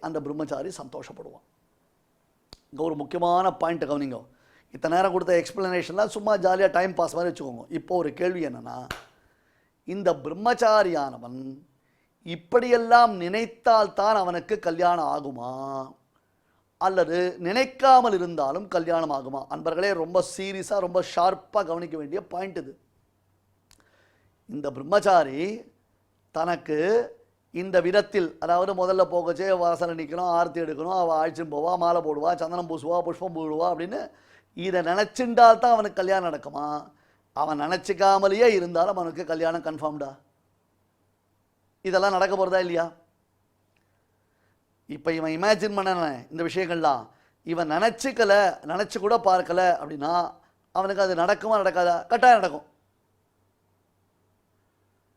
அந்த பிரம்மச்சாரி சந்தோஷப்படுவான். இங்கே ஒரு முக்கியமான பாயிண்ட்டை கவனிங்க. இத்தனை நேரம் கொடுத்த எக்ஸ்பிளனேஷன்லாம் சும்மா ஜாலியாக டைம் பாஸ் மாதிரி வச்சுக்கோங்க. இப்போ ஒரு கேள்வி என்னென்னா, இந்த பிரம்மச்சாரியானவன் இப்படியெல்லாம் நினைத்தால்தான் அவனுக்கு கல்யாணம் ஆகுமா, அல்லது நினைக்காமல் இருந்தாலும் கல்யாணம் ஆகுமா? அன்பர்களே, ரொம்ப சீரியஸாக ரொம்ப ஷார்ப்பாக கவனிக்க வேண்டிய பாயிண்ட் இது. இந்த பிரம்மச்சாரி தனக்கு இந்த விதத்தில், அதாவது முதல்ல போகச்சே வாசலை நிற்கணும், ஆர்த்தி எடுக்கணும், அவள் ஆழ்ச்சின்னு போவா, மாலை போடுவா, சந்தனம் பூசுவா, புஷ்பம் போடுவா அப்படின்னு இதை நினச்சிண்டால் தான் அவனுக்கு கல்யாணம் நடக்குமா? அவன் நினச்சிக்காமலேயே இருந்தாலும் அவனுக்கு கல்யாணம் கன்ஃபார்ம்டா? இதெல்லாம் நடக்க போகிறதா இல்லையா? இப்போ இவன் இமேஜின் பண்ண இந்த விஷயங்கள்லாம் இவன் நினச்சி கூட பார்க்கலை அப்படின்னா அவனுக்கு அது நடக்குமா நடக்காதா? கட்டாயம் நடக்கும்.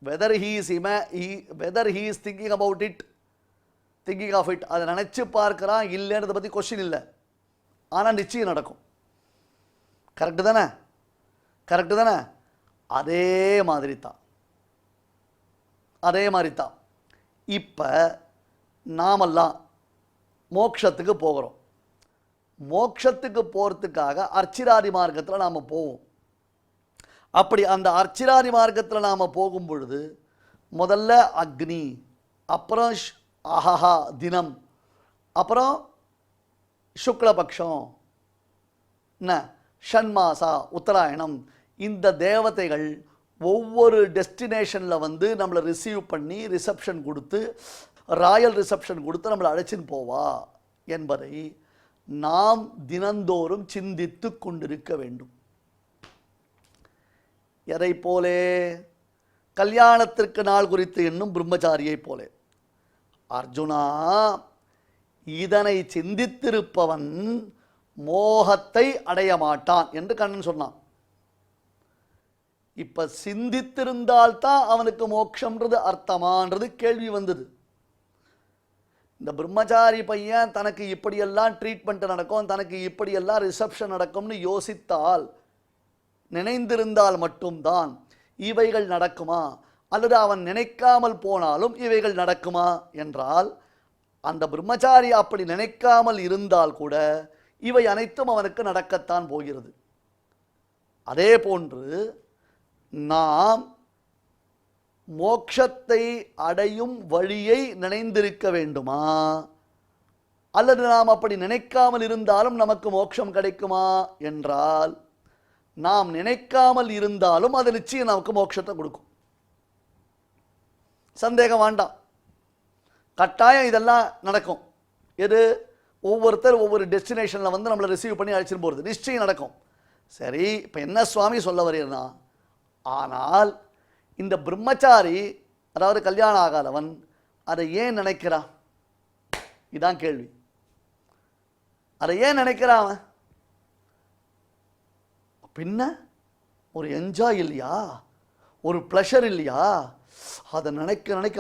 whether he is thinking about it, thinking of it, அதை நினச்சி பார்க்குறான் இல்லைன்றதை பற்றி கொஸ்டின் இல்லை. ஆனால் நிச்சயம் நடக்கும். கரெக்டு தானே? அதே மாதிரி தான் இப்போ நாமெல்லாம் மோட்சத்துக்கு போகிறோம். மோட்சத்துக்கு போகிறதுக்காக அர்ச்சிராதி மார்க்கத்தில் நாம் போவோம். அப்படி அந்த அர்ச்சிராதி மார்க்கத்தில் நாம் போகும் பொழுது முதல்ல அக்னி, அப்புறம் அஹஹா தினம், அப்புறம் சுக்லபக்ஷம், என்ன ஷண்மாசா உத்தராயணம். இந்த தேவதைகள் ஒவ்வொரு டெஸ்டினேஷனில் வந்து நம்மளை ரிசீவ் பண்ணி ரிசப்ஷன் கொடுத்து, ராயல் ரிசப்ஷன் கொடுத்து நம்மளை அழைச்சின்னு போவா என்பதை நாம் தினந்தோறும் சிந்தித்து கொண்டிருக்க வேண்டும். எதை போலே? கல்யாணத்திற்கு நாள் குறித்து என்னும் பிரம்மச்சாரியை போலே. அர்ஜுனா, இதனை சிந்தித்திருப்பவன் மோகத்தை அடைய மாட்டான் என்று கண்ணன் சொன்னான். இப்ப சிந்தித்திருந்தால்தான் அவனுக்கு மோட்சம்ன்றது அர்த்தமான்றது கேள்வி வந்தது. இந்த பிரம்மச்சாரி பையன் தனக்கு இப்படியெல்லாம் ட்ரீட்மெண்ட் நடக்கும், தனக்கு இப்படியெல்லாம் ரிசப்ஷன் நடக்கும்னு யோசித்தால், நினைந்திருந்தால் மட்டும்தான் இவைகள் நடக்குமா? அல்லது அவன் நினைக்காமல் போனாலும் இவைகள் நடக்குமா என்றால், அந்த பிரம்மச்சாரி அப்படி நினைக்காமல் இருந்தால் கூட இவை அனைத்தும் அவனுக்கு நடக்கத்தான் போகிறது. அதே போன்று நாம் மோட்சத்தை அடையும் வழியை நினைந்திருக்க வேண்டுமா? அல்லது நாம் அப்படி நினைக்காமல் இருந்தாலும் நமக்கு மோட்சம் கிடைக்குமா என்றால், நாம் நினைக்காமல் இருந்தாலும் அது நிச்சயம் நமக்கு மோட்சத்தை கொடுக்கும். சந்தேகம் வேண்டாம். கட்டாயம் இதெல்லாம் நடக்கும். எது? ஒவ்வொருத்தர் ஒவ்வொரு டெஸ்டினேஷனில் வந்து நம்மளை ரிசீவ் பண்ணி அழைச்சிட்டு போகிறது நிச்சயம் நடக்கும். சரி, இப்போ என்ன சுவாமி சொல்ல வரீர்னா, ஆனால் இந்த பிரம்மச்சாரி, அதாவது கல்யாணம் ஆகாதவன், அதை ஏன் நினைக்கிறான்? இதான் கேள்வி. அதை ஏன் நினைக்கிறான் அவன்? பின்ன ஒரு என்ஜாய் இல்லையா, ஒரு ப்ளஷர் இல்லையா? அதை நினைக்க நினைக்க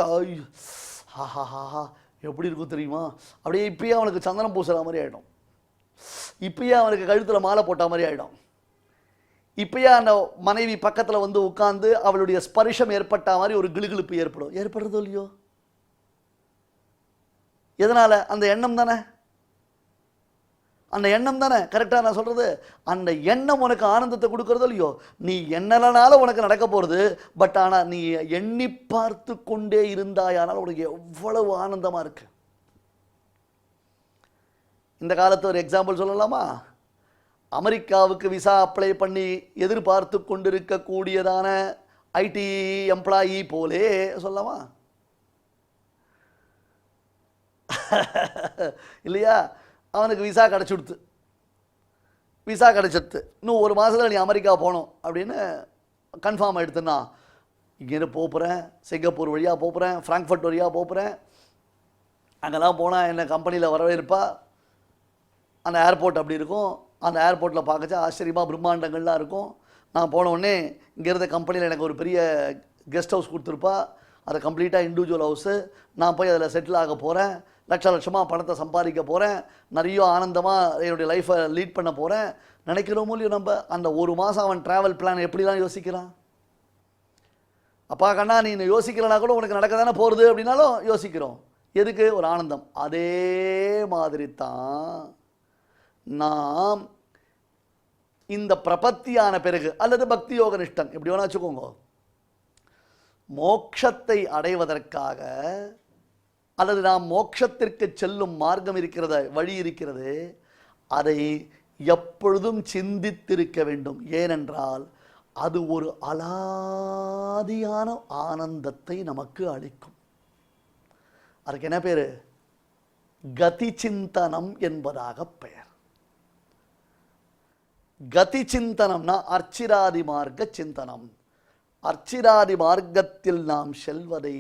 ஹாஹாஹா எப்படி இருக்கும் தெரியுமா? அப்படியே இப்பயே அவனுக்கு சந்தனம் பூசுகிற மாதிரி ஆகிடும், இப்பயே அவனுக்கு கழுத்தில் மாலை போட்ட மாதிரி ஆகிடும், இப்பயே அந்த மனைவி பக்கத்தில் வந்து உட்கார்ந்து அவளுடைய ஸ்பரிஷம் ஏற்பட்ட மாதிரி ஒரு கிளுகிழுப்பு ஏற்படுறதோ இல்லையோ? எதனால்? அந்த எண்ணம் தானே, அந்த எண்ணம் தானே. கரெக்டாக நான் சொல்கிறது? அந்த எண்ணம் உனக்கு ஆனந்தத்தை கொடுக்கறதோ இல்லையோ? நீ என்னலனாலும் உனக்கு நடக்க போகிறது, பட் ஆனால் நீ எண்ணி பார்த்து கொண்டே இருந்தாயானால் உனக்கு எவ்வளவு ஆனந்தமாக இருக்கு. இந்த காலத்து ஒரு எக்ஸாம்பிள் சொல்லலாமா? அமெரிக்காவுக்கு விசா அப்ளை பண்ணி எதிர்பார்த்து கொண்டிருக்கக்கூடியதான ஐடி எம்ப்ளாயி போலே சொல்லலாமா இல்லையா? அவனுக்கு விசா கிடச்சிடுத்து, விசா கிடச்சிடுத்து, இன்னும் ஒரு மாதத்தில் நீ அமெரிக்கா போகணும் அப்படின்னு கன்ஃபார்ம் ஆகிடுத்துன்னா, இங்கேருந்து போகிறேன், சிங்கப்பூர் வழியாக போகிறேன், ஃப்ராங்க்ஃபர்ட் வழியாக போகிறேன், அங்கெல்லாம் போனால் என்ன கம்பெனியில் வரவேற்பா, அந்த ஏர்போர்ட் அப்படி இருக்கும், அந்த ஏர்போர்ட்டில் பார்க்கச்சா ஆச்சரியமாக பிரம்மாண்டங்கள்லாம் இருக்கும். நான் போன உடனே இங்கேருந்த கம்பெனியில் எனக்கு ஒரு பெரிய கெஸ்ட் ஹவுஸ் கொடுத்துருப்பா, அது கம்ப்ளீட்டாக இண்டிவிஜுவல் ஹவுஸு, நான் போய் அதில் செட்டில் ஆக போகிறேன், லட்சமாக பணத்தை சம்பாதிக்க போகிறேன், நிறைய ஆனந்தமாக என்னுடைய லைஃப்பை லீட் பண்ண போகிறேன் நினைக்கிறோமோ இல்லையோ? நம்ம அந்த ஒரு மாதம் அவன் ட்ராவல் பிளான் எப்படிலாம் யோசிக்கிறான்? அப்பா கண்ணா நீ யோசிக்கிறனா கூட உனக்கு நடக்க தானே போகிறது அப்படின்னாலும் யோசிக்கிறோம். எதுக்கு? ஒரு ஆனந்தம். அதே மாதிரி தான் நாம் இந்த பிரபத்தியான பிறகு அல்லது பக்தி யோக நிஷ்டன் எப்படி வேணா வச்சுக்கோங்க, மோட்சத்தை அடைவதற்காக அல்லது நாம் மோட்சத்திற்கு செல்லும் மார்க்கம் இருக்கிறது, வழி இருக்கிறது, அதை எப்பொழுதும் சிந்தித்திருக்க வேண்டும். ஏனென்றால் அது ஒரு அலாதியான ஆனந்தத்தை நமக்கு அளிக்கும். அதுக்கு என்ன பேரு? கதி சிந்தனம் என்பதாக பெயர். கதி சிந்தனம்னா அர்ச்சிராதி மார்க்க சிந்தனம். அர்ச்சிராதி மார்க்கத்தில் நாம் செல்வதை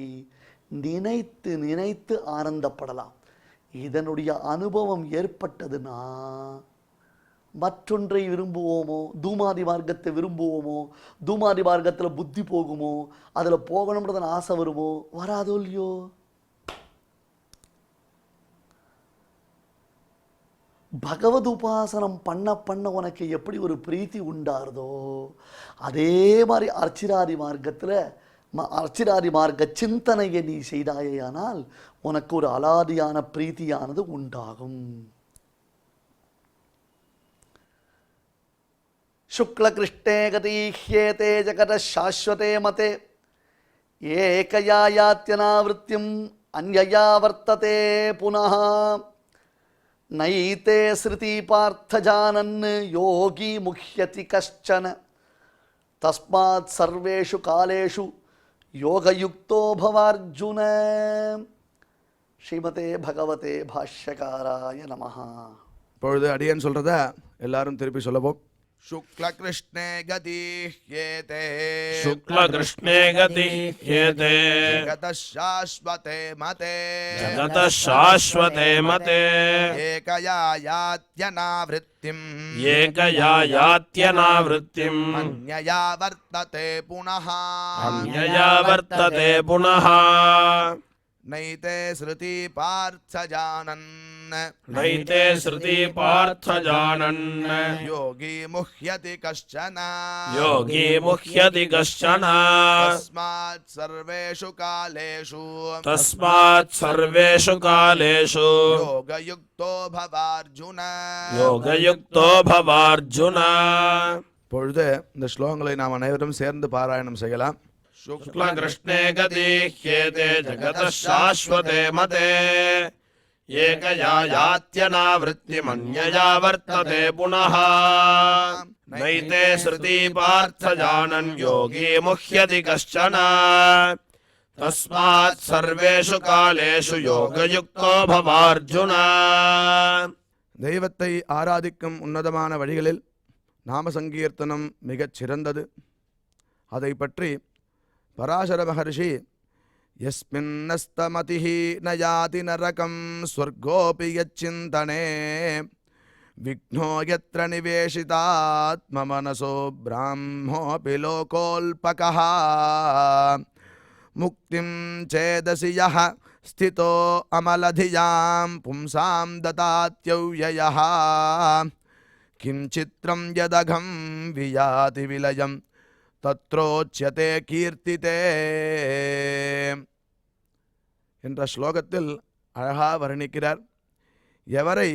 நினைத்து நினைத்து ஆனந்தப்படலாம். இதனுடைய அனுபவம் ஏற்பட்டதுன்னா மற்றொன்றை விரும்புவோமோ? தூமாதி மார்க்கத்தை விரும்புவோமோ? தூமாதி மார்க்கத்தில் புத்தி போகுமோ? அதில் போகணும்ன்றதுன்னு ஆசை வருமோ? வராதோ இல்லையோ? பகவத் உபாசனம் பண்ண பண்ண உனக்கு எப்படி ஒரு பிரீத்தி உண்டாருதோ அதே மாதிரி அர்ச்சிராதி மார்க்கத்தில் அர்ச்சிராதி மார்க்க சிந்தனையை நீ செய்தாயானால் உனக்கு ஒரு அலாதியான பிரீத்தியானது உண்டாகும். சுக்ல கிருஷ்ணே கதீஹ்யேதே ஜகத சாஸ்வதே மதே ஏகயா யாத்யனாவிருத்தியம் அன்யயா வர்த்ததே புனः நைதே ஸ்ருதி பார்த்த ஜானன் யோகி முஹ்யதி கஷ்சன தஸ்மாத் சர்வேஷு காலேஷு யோகயுக்தோ பவார்ஜுன. ஸ்ரீமதே பகவதே பாஷ்யகாராய நமஹ. இப்பொழுது அடியன் சொல்கிறத எல்லாரும் திருப்பி சொல்லப்போம். शुक्ल कृष्णे गतिह्येते शुक्ल कृष्णे गतिह्येते जगतः शाश्वते मते जगतः शाश्वते मते एकया यात्यनावृत्तिम् एकया यात्यनावृत्तिम् अन्यया वर्तते पुनः अन्यया वर्तते पुनः नैते श्रुति पार्थ जानन् नैते श्रुति पार्थ जानन् योगी मुह्यति कश्चन योगी मुह्यति कश्चन तस्मात् सर्वेषु कालेषु योगयुक्तो भवार्जुन योगयुक्तो भवार्जुन. பொழுது இந்த ஸ்லோகங்களை நாம் அனைவரும் சேர்ந்து பாராயணம் செய்யலாம். शुक्ल कृष्णे गतिह्येते जगतः शाश्वते मते एकया यात्यनावृत्तिमन्यया वर्तते पुनः नैते श्रुति पार्थ जानन् योगी मुह्यति कश्चन तस्मात् सर्वेषु कालेषु योगयुक्तो भवार्जुन. தெய்வத்தை ஆராதிக்கும் உன்னதமான வழிகளில் நாம சங்கீர்த்தனம் மிகச் சிறந்தது. அதை பற்றி பராசர மகர்ஷி யஸ்மின்னஸ்தமதிஹி நயாதி நரகம் ஸ்வர்கோபி யச்சிந்தனே விக்னோ யத்ர நிவேஷிதாத்ம மனசோ பிராம்மோபி லோகோல்பகः முக்திம் சேதசி யஹ ஸ்திதோ அமலதியாம் பும்சாம் ததாத்யவ்யயः கிஞ்சித்ரம் யதகம் வியாதி விலயம் தத்ரோச்யதே கீர்த்திதே என்ற ஸ்லோகத்தில் அழகா வர்ணிக்கிறார். எவரை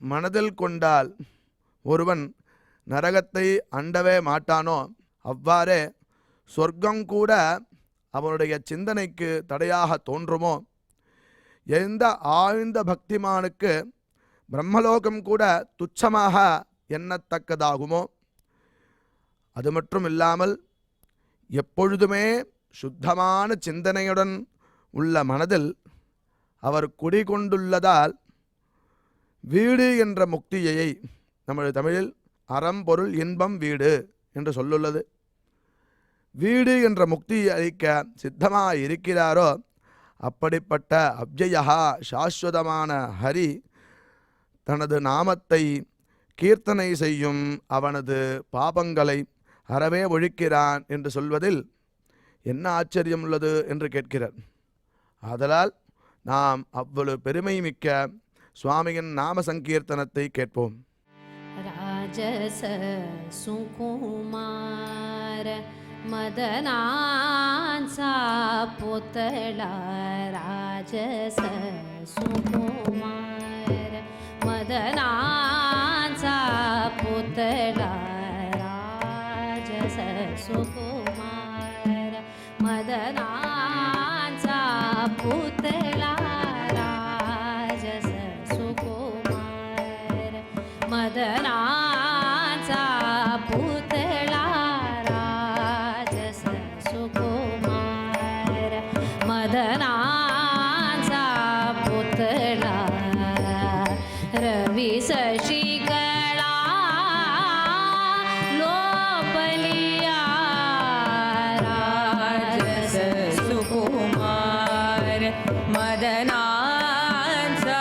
மனதில் கொண்டால் ஒருவன் நரகத்தை அண்டவே மாட்டானோ அவ்வாறே சொர்க்கம் கூட அவனுடைய சிந்தனைக்கு தடையாக தோன்றுமோ, எந்த ஆழ்ந்த பக்திமானுக்கு பிரம்மலோகம் கூட துச்சமாக எண்ணத்தக்கதாகுமோ, அது மட்டும் இல்லாமல் எப்பொழுதுமே சுத்தமான சிந்தனையுடன் உள்ள மனதில் அவர் குடிகொண்டுள்ளதால் வீடு என்ற முக்தியை நமது தமிழில் அறம்பொருள் இன்பம் வீடு என்று சொல்லுள்ளது. வீடு என்ற முக்தியை அளிக்க சித்தமாக இருக்கிறாரோ அப்படிப்பட்ட அவ்யயா சாஸ்வதமான ஹரி தனது நாமத்தை கீர்த்தனை செய்யும் அவனது பாபங்களை அறவே ஒழிக்கிறான் என்று சொல்வதில் என்ன ஆச்சரியம் உள்ளது என்று கேட்கிறார். ஆதலால் நாம் அவ்வளவு பெருமை மிக்க சுவாமியின் நாம சங்கீர்த்தனத்தை கேட்போம். ராஜச சுகுமார மதனான்சா புத்தளா ராஜச சுகுமார மதனான்சா புத்தளா ராஜச சுகுமார மதனான்சா புத்தளா ராஜச சுகுமார மதனான்சா புத்தளா ராஜச சுகுமார மதனான்சா புத்தளா ரவி சசிகலா லோபலியா ராஜச சுகுமார மதனான்சா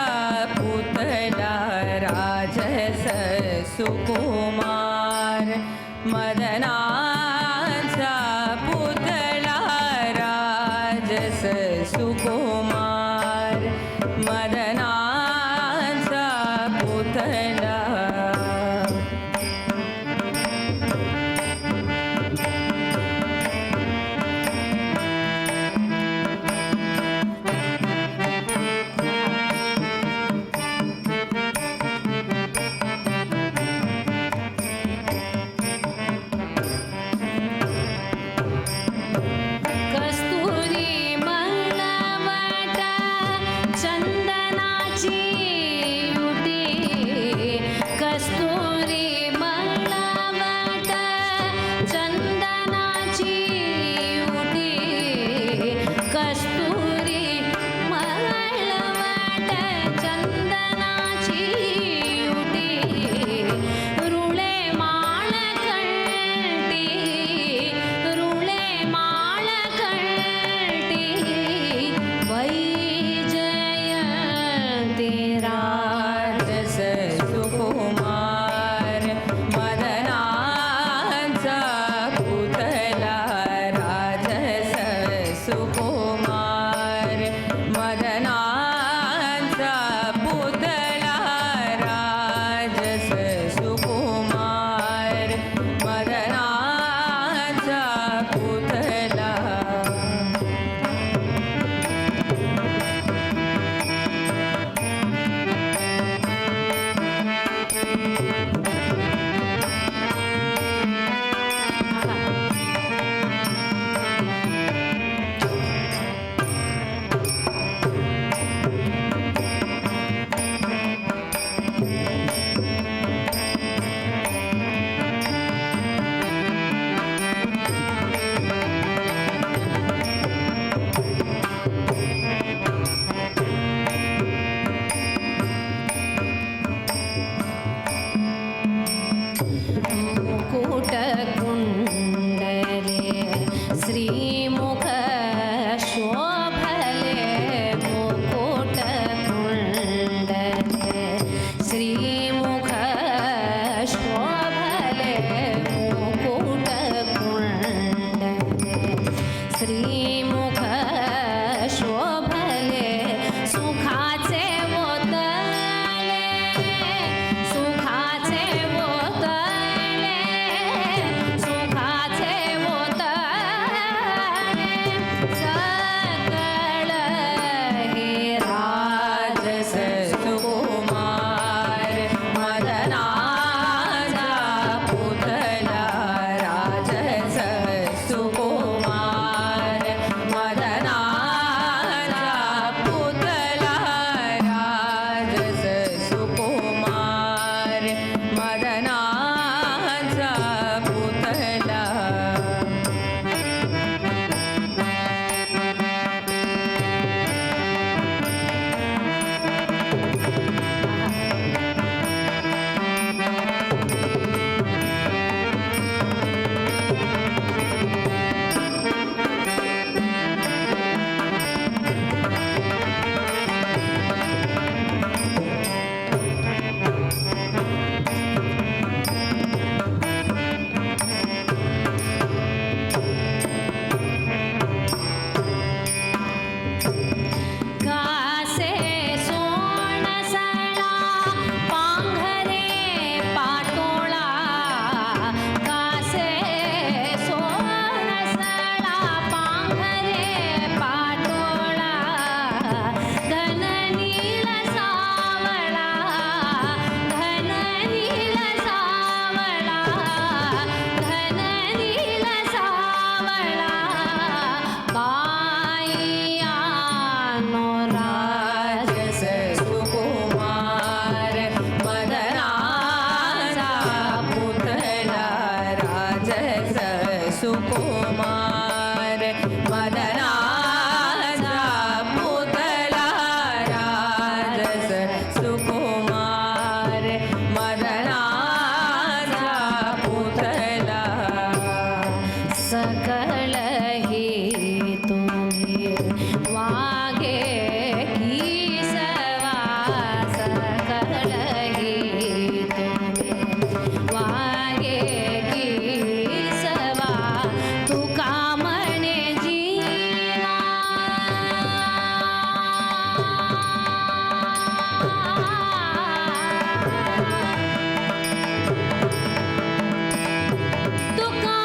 புத்தளா ராஜச சுகுமார மதனான்சா புத்தளா ராஜச சுகுமார மதனான்சா புத்தளா सुकुमार मदनाचा पुतळा राजस सुकुमार मदनाचा पुतळा सकल ही तुम्ही वागे की सवा सकल ही तुम्ही वागे की सवा तुका म्हणे जीवा तुका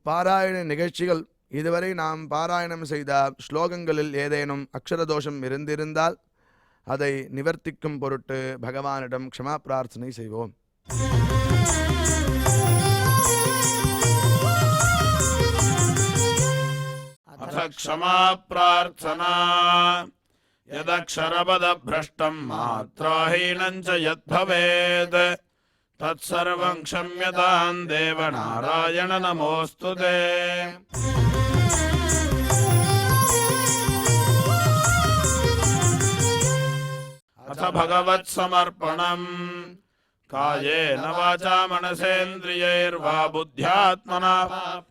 பாராயண நிகழ்ச்சிகள் இதுவரை நாம் பாராயணம் செய்த ஸ்லோகங்களில் ஏதேனும் அக்ஷரதோஷம் இருந்திருந்தால் அதை நிவர்த்திக்கும் பொருட்டு பகவானிடம் க்ஷமா பிரார்த்தனை செய்வோம். अथ क्षमा प्रार्थना यदक्षरपदभ्रष्टं मात्राहीनं च यद्भवेत् तत्सर्वं क्षम्यतां देव नारायण नमोऽस्तु ते। अथ भगवत्समर्पणम् कायेन वाचा मनसेन्द्रियैर्वा बुद्ध्यात्मना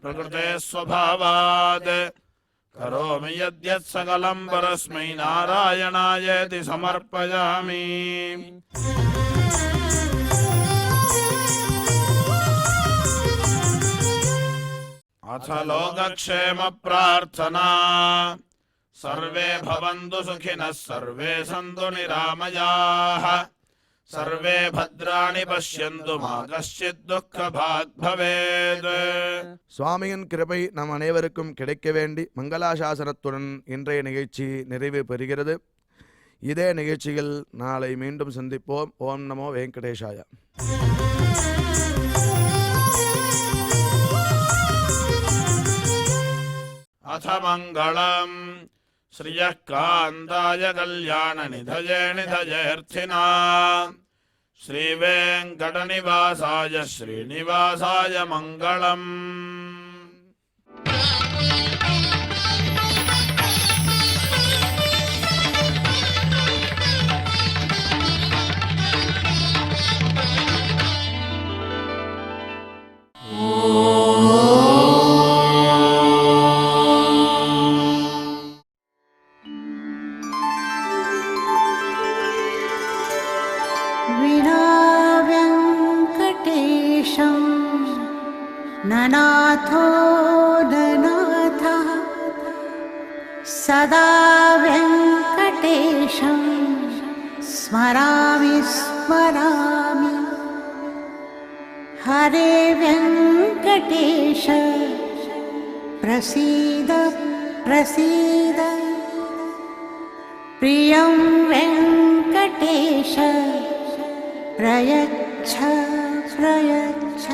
प्रकृते स्वभावात् करोमि यद्यत् सकलं परस्मै नारायणायेति समर्पयामि। अथ लोकक्षेम प्रार्थना सर्वे भवन्तु सुखिनः सर्वे सन्तु निरामयाः सर्वे भद्राणि पश्यन्तु मा कश्चित् दुःखभाग् भवेत्. சுவாமியின் கிருபை நம் அனைவருக்கும் கிடைக்க வேண்டி மங்களாசாசனத்துடன் இன்றைய நிகழ்ச்சி நிறைவு பெறுகிறது. இதே நிகழ்ச்சியில் நாளை மீண்டும் சந்திப்போம். ஓம் நமோ வெங்கடேஷாய. अथ मङ्गलम् श्रियः कान्ताय कल्याणनिधये निधयेऽर्थिना श्रीवेङ्कटनिवासाय श्रीनिवासाय मङ्गलम्. विनाव्यङ्कटेशं ननाथो ननाथः सदा व्यङ्कटेशं स्मरामि स्मरामि हरे व्यङ्कटेश प्रसीद प्रसीद प्रियं वेङ्कटेश प्रयच्छ प्रयच्छ।